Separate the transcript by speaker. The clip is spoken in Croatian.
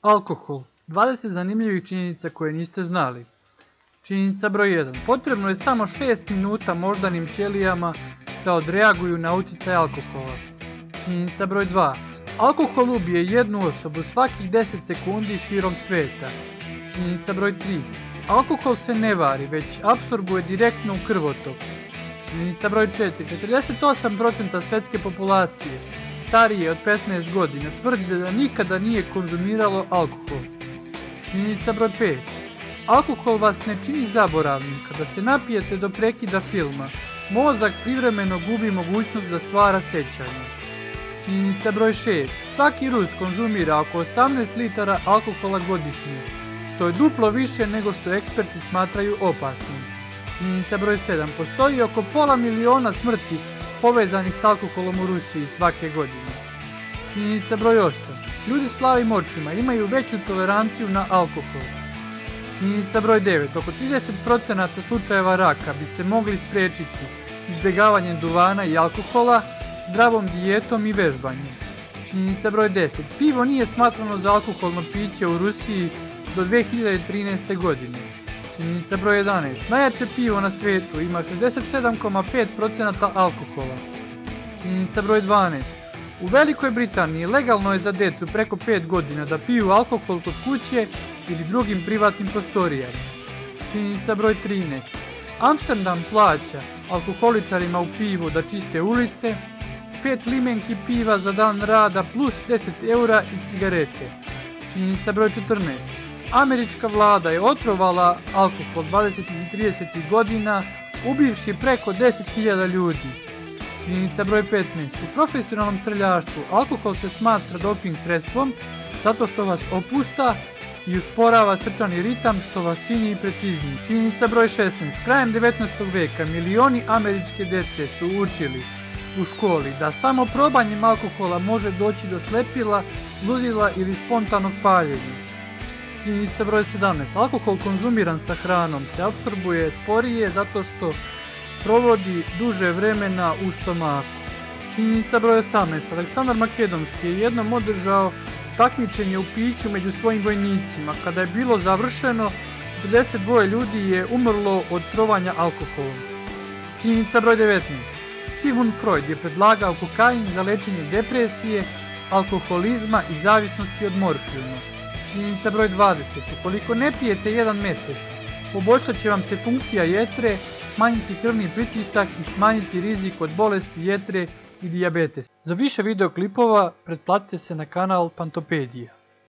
Speaker 1: Alkohol. 20 zanimljivih činjenica koje niste znali. Činjenica broj 1. Potrebno je samo 6 minuta moždanim ćelijama da odreaguju na utjecaj alkohola. Činjenica broj 2. Alkohol ubije jednu osobu svakih 10 sekundi širom svijeta. Činjenica broj 3. Alkohol se ne vari, već apsorbuje direktno u krvotok. Činjenica broj 4. 48% svjetske populacije starije od 15 godina tvrdi da nikada nije konzumiralo alkohol. Činjenica broj 5. Alkohol vas ne čini zaboravnim. Kada se napijete do prekida filma, mozak privremeno gubi mogućnost da stvara sjećanje. Činjenica broj 6. Svaki Rus konzumira oko 18 litara alkohola godišnje, što je duplo više nego što eksperti smatraju opasnim. Činjenica broj 7. Postoji oko 500.000 smrti povezanih s alkoholom u Rusiji svake godine. Činjenica broj 8. Ljudi s plavim očima imaju veću toleranciju na alkohol. Činjenica broj 9. Oko 30% slučajeva raka bi se mogli spriječiti izbjegavanjem duvana i alkohola, zdravom dijetom i vežbanjem. Činjenica broj 10. Pivo nije smatrano za alkoholno piće u Rusiji do 2013. godine. Činjenica broj 11. Najjače pivo na svijetu ima 67,5% alkohola. Činjenica broj 12. U Velikoj Britaniji legalno je za djecu preko 5 godina da piju alkohol kod kuće ili drugim privatnim prostorijama. Činjenica broj 13. Amsterdam plaća alkoholičarima u pivu da čiste ulice, 5 limenki piva za dan rada plus 10 eura i cigarete. Činjenica broj 14. Američka vlada je otrovala alkohol 20. i 30. godina, ubivši preko 10.000 ljudi. Činjenica broj 15. U profesionalnom streljaštvu alkohol se smatra doping sredstvom zato što vas opusta i usporava srčani ritam što vas čini precizniji. Činjenica broj 16. Krajem 19. veka milioni američke djece su učili u školi da samo probanjem alkohola može doći do slepila, ludila ili spontanog paljenja. Činjenica broj 17. Alkohol konzumiran sa hranom se apsorbuje sporije zato što provodi duže vremena u stomaku. Činjenica broj 18. Aleksandar Makedonski je jednom održao takmičenje u piću među svojim vojnicima. Kada je bilo završeno, 42 ljudi je umrlo od trovanja alkoholom. Činjenica broj 19. Sigmund Freud je predlagao kokain za liječenje depresije, alkoholizma i zavisnosti od morfijuma. Činjenica broj 20. Ukoliko ne pijete jedan mjesec, poboljšat će vam se funkcija jetre, smanjiti krvni pritisak i smanjiti rizik od bolesti jetre i dijabetesa. Za više videoklipova pretplatite se na kanal Pantopedija.